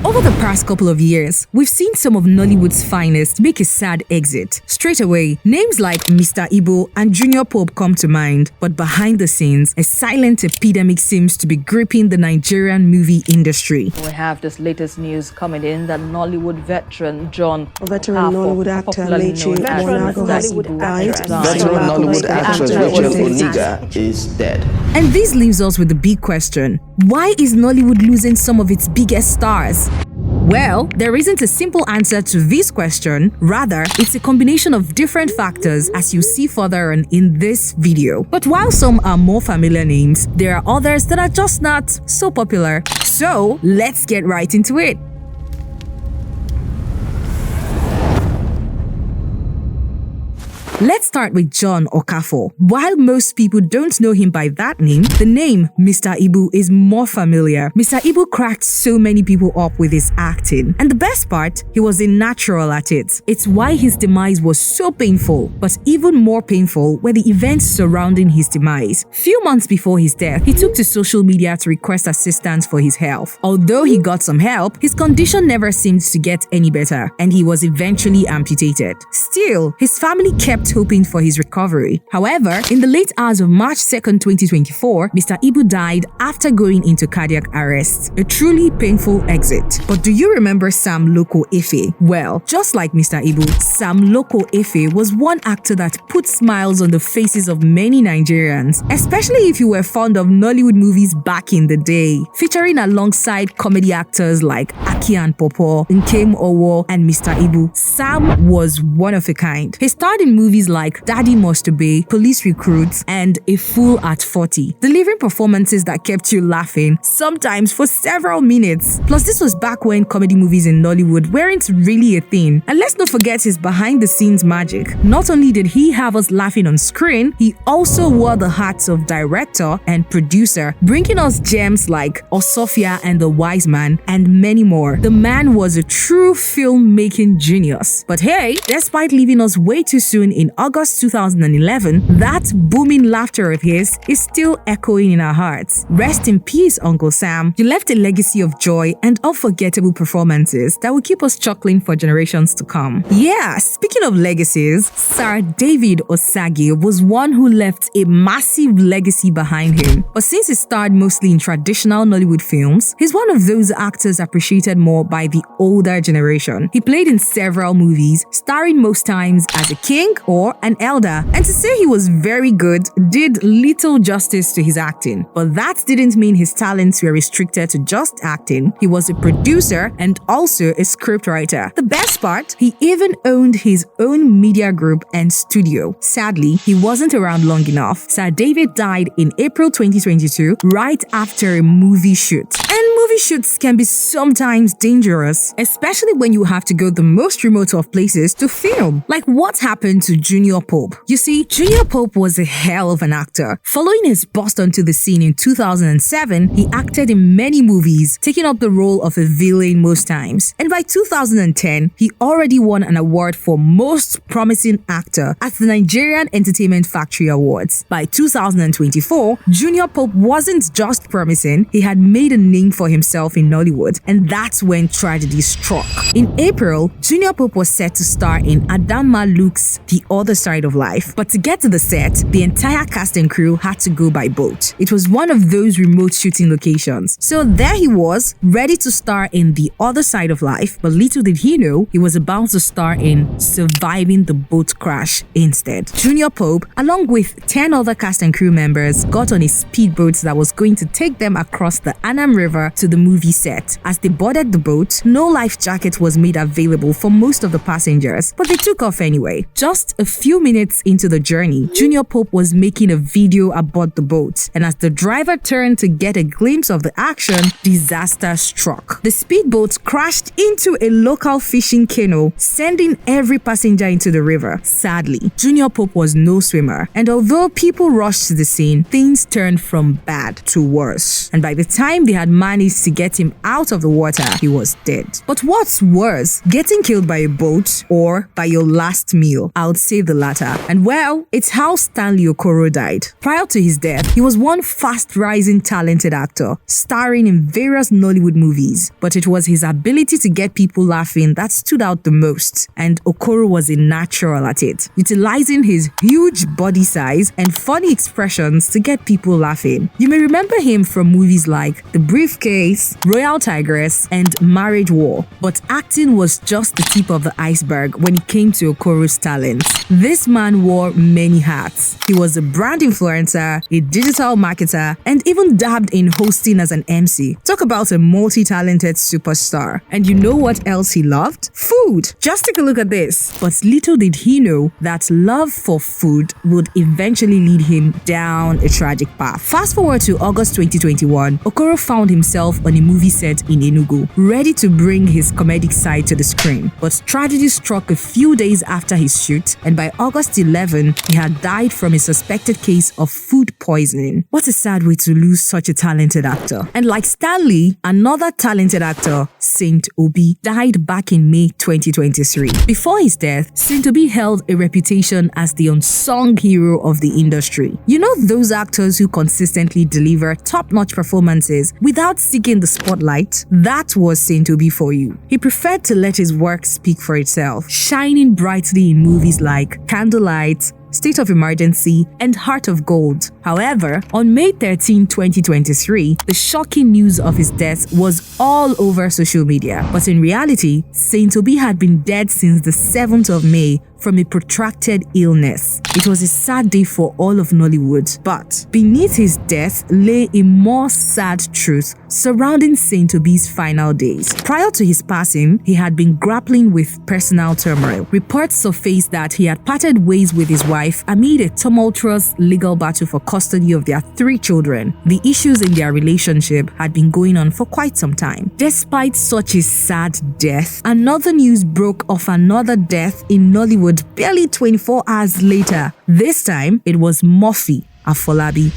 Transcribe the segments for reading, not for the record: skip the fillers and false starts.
Over the past couple of years, we've seen some of Nollywood's finest make a sad exit. Straight away, names like Mr. Igbo and Junior Pope come to mind, but behind the scenes, a silent epidemic seems to be gripping the Nigerian movie industry. We have this latest news coming in that Nollywood veteran Nollywood actor Amaechi Muonagor has died. Veteran Nollywood actress Oniga is dead. And this leaves us with the big question: why is Nollywood losing some of its biggest stars? Well, there isn't a simple answer to this question. Rather, it's a combination of different factors, as you see further on in this video. But while some are more familiar names, there are others that are just not so popular. So let's get right into it. Let's start with John Okafor. While most people don't know him by that name, the name Mr. Ibu is more familiar. Mr. Ibu cracked so many people up with his acting. And the best part, he was a natural at it. It's why his demise was so painful. But even more painful were the events surrounding his demise. Few months before his death, he took to social media to request assistance for his health. Although he got some help, his condition never seemed to get any better, and he was eventually amputated. Still, his family kept hoping for his recovery. However, in the late hours of March 2nd, 2024, Mr. Ibu died after going into cardiac arrest. A truly painful exit. But do you remember Sam Loco Efe? Well, just like Mr. Ibu, Sam Loco Efe was one actor that put smiles on the faces of many Nigerians, especially if you were fond of Nollywood movies back in the day, featuring alongside comedy actors like Aki and Popo, Nkem Owo, and Mr. Ibu. Sam was one of a kind. He starred in movies like Daddy Must Obey, Police Recruits, and A Fool at 40, delivering performances that kept you laughing, sometimes for several minutes. Plus, this was back when comedy movies in Nollywood weren't really a thing. And let's not forget his behind-the-scenes magic. Not only did he have us laughing on screen, he also wore the hats of director and producer, bringing us gems like Osofia and the Wise Man, and many more. The man was a true filmmaking genius. But hey, despite leaving us way too soon in August 2011, that booming laughter of his is still echoing in our hearts. Rest in peace, Uncle Sam. You left a legacy of joy and unforgettable performances that will keep us chuckling for generations to come. Yeah, speaking of legacies, Sir David Osagie was one who left a massive legacy behind him. But since he starred mostly in traditional Nollywood films, he's one of those actors appreciated more by the older generation. He played in several movies, starring most times as a king or an elder, and to say he was very good did little justice to his acting. But that didn't mean his talents were restricted to just acting. He was a producer and also a scriptwriter. The best part, he even owned his own media group and studio. Sadly, he wasn't around long enough. Sir David died in April 2022, right after a movie shoot. And movie shoots can be sometimes dangerous, especially when you have to go the most remote of places to film. Like what happened to Junior Pope. You see, Junior Pope was a hell of an actor. Following his bust onto the scene in 2007, he acted in many movies, taking up the role of a villain most times. And by 2010, he already won an award for Most Promising Actor at the Nigerian Entertainment Factory Awards. By 2024, Junior Pope wasn't just promising, he had made a name for himself in Nollywood, and that's when tragedy struck. In April, Junior Pope was set to star in Adamma Luke's The Other Side of Life, but to get to the set, the entire cast and crew had to go by boat. It was one of those remote shooting locations. So there he was, ready to star in The Other Side of Life, but little did he know he was about to star in Surviving the Boat Crash instead. Junior Pope, along with 10 other cast and crew members, got on a speedboat that was going to take them across the Annam River to the movie set. As they boarded the boat, no life jacket was made available for most of the passengers, but they took off anyway. Just a few minutes into the journey, Junior Pope was making a video aboard the boat, and as the driver turned to get a glimpse of the action, disaster struck. The speedboat crashed into a local fishing canoe, sending every passenger into the river. Sadly, Junior Pope was no swimmer, and although people rushed to the scene, things turned from bad to worse. And by the time they had managed to get him out of the water, he was dead. But what's worse, getting killed by a boat or by your last meal? I would say the latter. And well, it's how Stanley Okoro died. Prior to his death, he was one fast-rising talented actor, starring in various Nollywood movies. But it was his ability to get people laughing that stood out the most, and Okoro was a natural at it, utilizing his huge body size and funny expressions to get people laughing. You may remember him from movies like The Briefcase, Royal Tigress, and Marriage War, but acting was just the tip of the iceberg when it came to Okoro's talent. This man wore many hats. He was a brand influencer, a digital marketer, and even dabbed in hosting as an MC. Talk about a multi-talented superstar. And you know what else he loved? Food. Just take a look at this. But little did he know that love for food would eventually lead him down a tragic path. Fast forward to August 2021, Okoro found himself on a movie set in Enugu, ready to bring his comedic side to the screen. But tragedy struck a few days after his shoot, and by August 11, he had died from a suspected case of food poisoning. What a sad way to lose such a talented actor. And like Stanley, another talented actor, Saint Obi, died back in May 2023. Before his death, Saint Obi held a reputation as the unsung hero of the industry. You know those actors who consistently deliver top-notch performances without seeking the spotlight? That was Saint Obi for you. He preferred to let his work speak for itself, shining brightly in movies like Candlelight, State of Emergency, and Heart of Gold. However, on May 13, 2023, the shocking news of his death was all over social media. But in reality, Saint Obi had been dead since the 7th of May from a protracted illness. It was a sad day for all of Nollywood, but beneath his death lay a more sad truth surrounding Saint Obi's final days. Prior to his passing, he had been grappling with personal turmoil. Reports surfaced that he had parted ways with his wife amid a tumultuous legal battle for custody of their 3 children. The issues in their relationship had been going on for quite some time. Despite such a sad death, another news broke of another death in Nollywood barely 24 hours later. This time, it was Murphy Afolabi.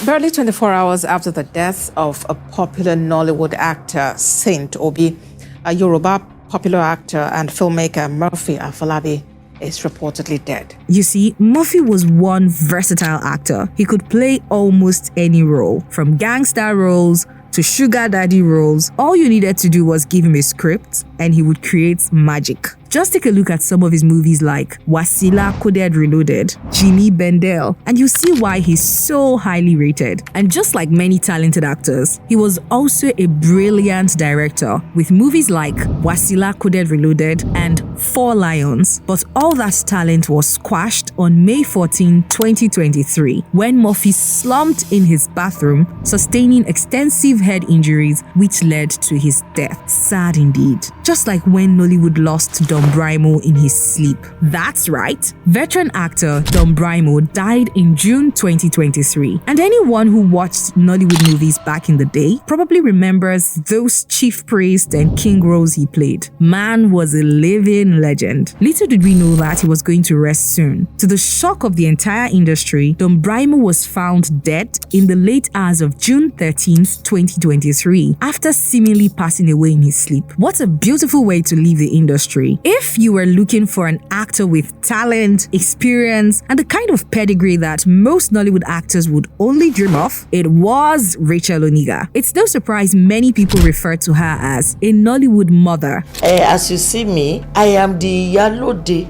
Barely 24 hours after the death of a popular Nollywood actor, Saint Obi, a Yoruba popular actor and filmmaker Murphy Afolabi is reportedly dead. You see, Murphy was one versatile actor. He could play almost any role, from gangster roles to sugar daddy roles. All you needed to do was give him a script and he would create magic. Just take a look at some of his movies like Wasila Coded Reloaded, Jimmy Bendel, and you see why he's so highly rated. And just like many talented actors, he was also a brilliant director with movies like Wasila Coded Reloaded and 4 Lions. But all that talent was squashed on May 14, 2023, when Murphy slumped in his bathroom, sustaining extensive head injuries which led to his death. Sad indeed. Just like when Nollywood lost Brymo in his sleep. That's right. Veteran actor Brymo died in June 2023. And anyone who watched Nollywood movies back in the day probably remembers those chief priest and king roles he played. Man was a living legend. Little did we know that he was going to rest soon. To the shock of the entire industry, Brymo was found dead in the late hours of June 13th, 2023, after seemingly passing away in his sleep. What a beautiful way to leave the industry. If you were looking for an actor with talent, experience, and the kind of pedigree that most Nollywood actors would only dream of, it was Rachel Oniga. It's no surprise many people refer to her as a Nollywood mother. As you see me, I am the Yalode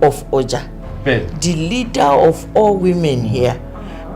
of Oja, the leader of all women here,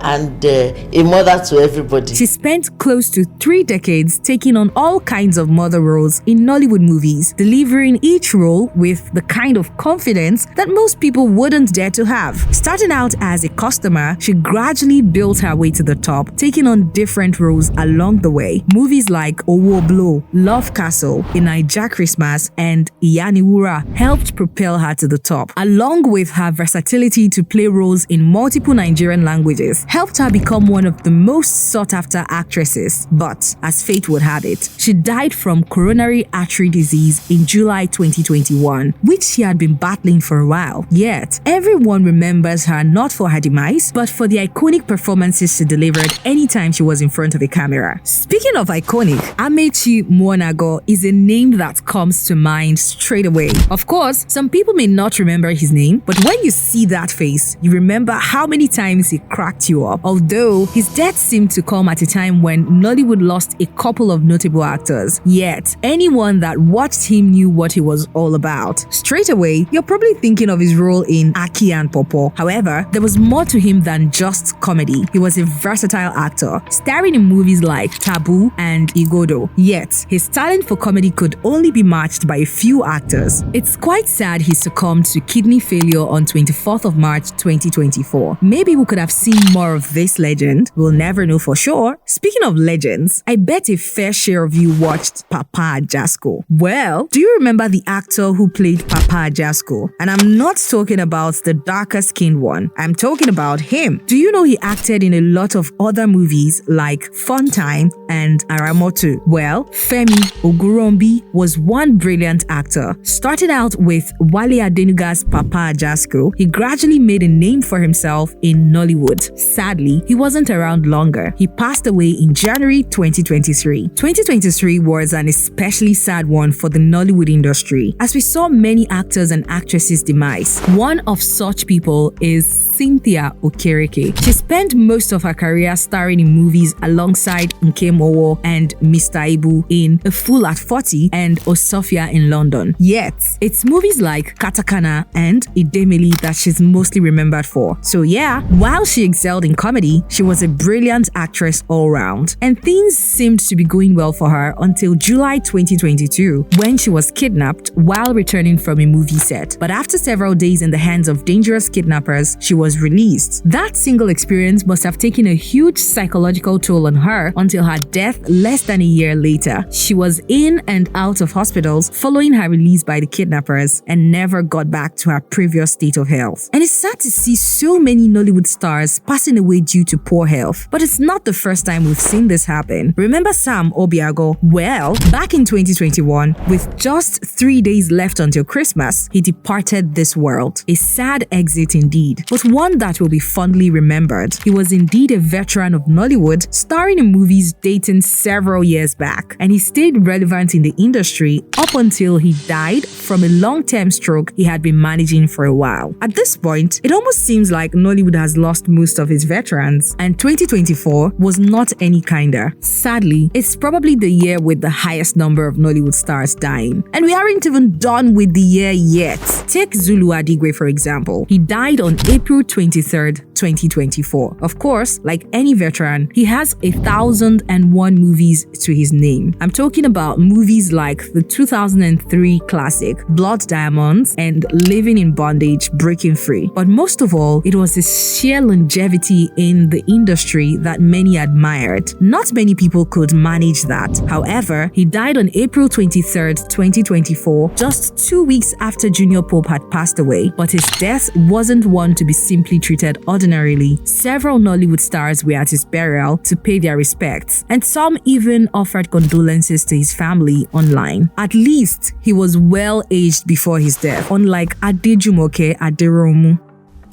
and a mother to everybody. She spent close to 3 decades taking on all kinds of mother roles in Nollywood movies, delivering each role with the kind of confidence that most people wouldn't dare to have. Starting out as a customer, she gradually built her way to the top, taking on different roles along the way. Movies like Owo Blow, Love Castle, A Naija Christmas, and Iyaniwura helped propel her to the top, along with her versatility to play roles in multiple Nigerian languages. helped her become one of the most sought-after actresses. But as fate would have it, she died from coronary artery disease in July 2021, which she had been battling for a while. Yet, everyone remembers her not for her demise, but for the iconic performances she delivered anytime she was in front of a camera. Speaking of iconic, Amaechi Muonagor is a name that comes to mind straight away. Of course, some people may not remember his name, but when you see that face, you remember how many times he cracked you up. Although his death seemed to come at a time when Nollywood lost a couple of notable actors, yet anyone that watched him knew what he was all about. Straight away, you're probably thinking of his role in Aki and Popo. However, there was more to him than just comedy. He was a versatile actor, starring in movies like Taboo and Igodo. Yet, his talent for comedy could only be matched by a few actors. It's quite sad he succumbed to kidney failure on 24th of March 2024. Maybe we could have seen more of this legend. We'll never know for sure. Speaking of legends, I bet a fair share of you watched Papa Ajasko. Well, do you remember the actor who played Papa Ajasko? And I'm not talking about the darker skinned one. I'm talking about him. Do you know he acted in a lot of other movies like Fun Time and Aramoto? Well, Femi Ogunronmbi was one brilliant actor. Starting out with Wale Adenuga's Papa Ajasko, he gradually made a name for himself in Nollywood. Sadly, he wasn't around longer. He passed away in January 2023. 2023 was an especially sad one for the Nollywood industry, as we saw many actors and actresses demise. One of such people is Cynthia Okereke. She spent most of her career starring in movies alongside Nkem Owo and Mr. Ibu in A Fool at 40 and Osofia in London. Yet, it's movies like Katakana and Idemili that she's mostly remembered for. So yeah, while she excelled in comedy, she was a brilliant actress all round. And things seemed to be going well for her until July 2022, when she was kidnapped while returning from a movie set. But after several days in the hands of dangerous kidnappers, she was released. That single experience must have taken a huge psychological toll on her until her death less than a year later. She was in and out of hospitals following her release by the kidnappers and never got back to her previous state of health. And it's sad to see so many Nollywood stars passing away due to poor health. But it's not the first time we've seen this happen. Remember Sam Obiago? Well, back in 2021, with just 3 days left until Christmas, he departed this world. A sad exit indeed, but one that will be fondly remembered. He was indeed a veteran of Nollywood, starring in movies dating several years back, and he stayed relevant in the industry up until he died from a long-term stroke he had been managing for a while. At this point, it almost seems like Nollywood has lost most of its veterans, and 2024 was not any kinder. Sadly, it's probably the year with the highest number of Nollywood stars dying. And we aren't even done with the year yet. Take Zulu Adigwe, for example. He died on April 23rd, 2024. Of course, like any veteran, he has 1,001 movies to his name. I'm talking about movies like the 2003 classic Blood Diamonds and Living in Bondage, Breaking Free. But most of all, it was his sheer longevity in the industry that many admired. Not many people could manage that. However, he died on April 23rd, 2024, just 2 weeks after Junior Pope had passed away. But his death wasn't one to be simply treated ordinarily. Several Nollywood stars were at his burial to pay their respects, and some even offered condolences to his family online. At least, he was well aged before his death, unlike Adejumoke Aderounmu.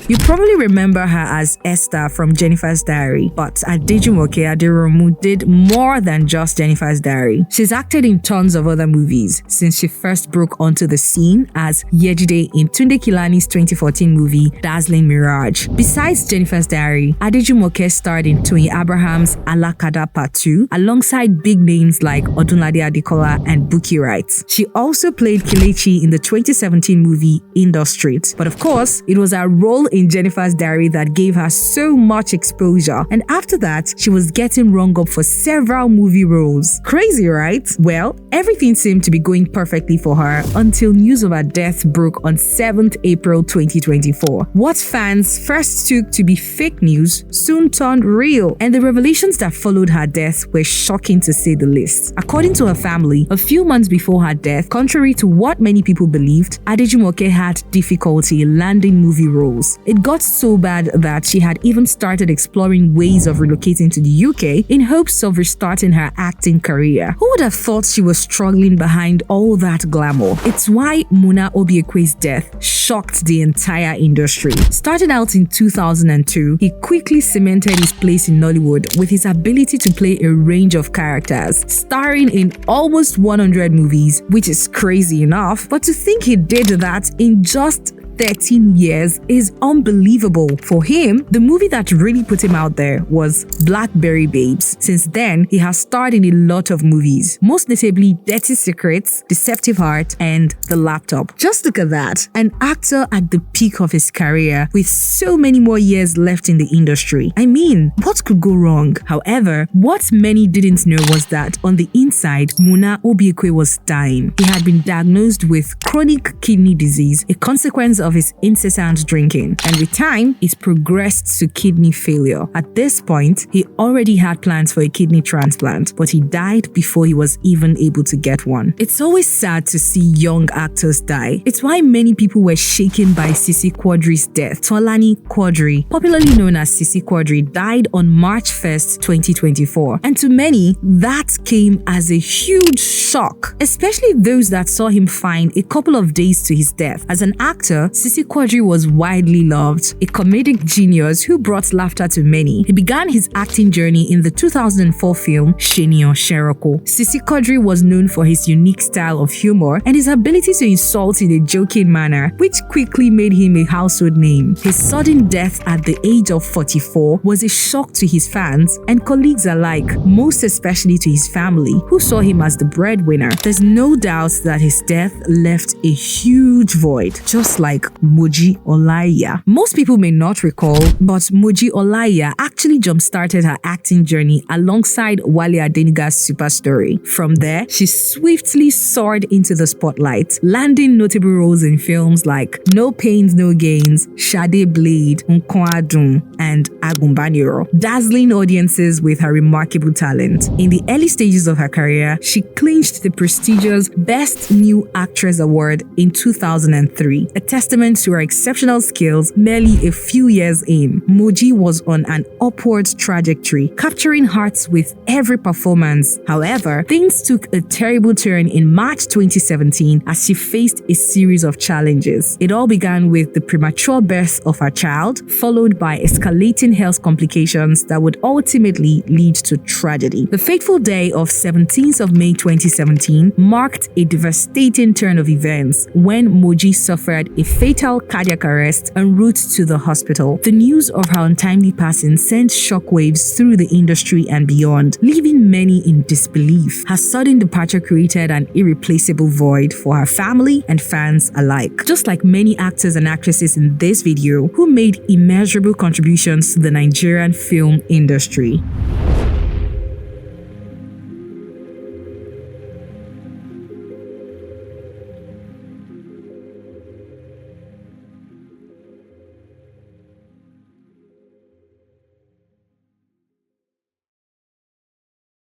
You probably remember her as Esther from Jennifer's Diary, but Adejumoke Aderounmu did more than just Jennifer's Diary. She's acted in tons of other movies since she first broke onto the scene as Yejide in Tunde Kilani's 2014 movie Dazzling Mirage. Besides Jennifer's Diary, Adejumoke starred in Toyin Abraham's Alakada Part 2 alongside big names like Odunlade Adekola and Bukky Wright. She also played Kelechi in the 2017 movie Industry. But of course, it was her role in Jennifer's Diary that gave her so much exposure, and after that, she was getting rung up for several movie roles. Crazy, right? Well, everything seemed to be going perfectly for her until news of her death broke on 7th April 2024. What fans first took to be fake news soon turned real, and the revelations that followed her death were shocking to say the least. According to her family, a few months before her death, contrary to what many people believed, Adejumoke had difficulty landing movie roles. years. It got so bad that she had even started exploring ways of relocating to the UK in hopes of restarting her acting career. Who would have thought she was struggling behind all that glamour? It's why Muna Obiekwe's death shocked the entire industry. Starting out in 2002, he quickly cemented his place in Nollywood with his ability to play a range of characters, starring in almost 100 movies, which is crazy enough, but to think he did that in just 13 years is unbelievable. For him, the movie that really put him out there was Blackberry Babes. Since then, he has starred in a lot of movies, most notably Dirty Secrets, Deceptive Heart, and The Laptop. Just look at that, an actor at the peak of his career with so many more years left in the industry. I mean, what could go wrong? However, what many didn't know was that on the inside, Muna Obiekwe was dying. He had been diagnosed with chronic kidney disease, a consequence of his incessant drinking, and with time, it progressed to kidney failure. At this point, he already had plans for a kidney transplant, but he died before he was even able to get one. It's always sad to see young actors die. It's why many people were shaken by Cynthia Quadri's death. Tolani Quadri, popularly known as Cynthia Quadri, died on March 1st, 2024, and to many, that came as a huge shock, especially those that saw him fine a couple of days to his death. As an actor, Cynthia Quadri was widely loved, a comedic genius who brought laughter to many. He began his acting journey in the 2004 film Sheniyan Sheroko. Cynthia Quadri was known for his unique style of humor and his ability to insult in a joking manner, which quickly made him a household name. His sudden death at the age of 44 was a shock to his fans and colleagues alike, most especially to his family, who saw him as the breadwinner. There's no doubt that his death left a huge void, just like Moji Olaiya. Most people may not recall, but Moji Olaiya actually jump-started her acting journey alongside Wale Adeniga's Super Story. From there, she swiftly soared into the spotlight, landing notable roles in films like No Pains, No Gains, Shade Blade, Nkwadun, and Agumbaniro, dazzling audiences with her remarkable talent. In the early stages of her career, she clinched the prestigious Best New Actress Award in 2003, a testament to her exceptional skills merely a few years in. Moji was on an upward trajectory, capturing hearts with every performance. However, things took a terrible turn in March 2017 as she faced a series of challenges. It all began with the premature birth of her child, followed by escalating health complications that would ultimately lead to tragedy. The fateful day of 17th of May 2017 marked a devastating turn of events when Moji suffered a fatal cardiac arrest en route to the hospital. The news of her untimely passing sent shockwaves through the industry and beyond, leaving many in disbelief. Her sudden departure created an irreplaceable void for her family and fans alike. Just like many actors and actresses in this video who made immeasurable contributions to the Nigerian film industry.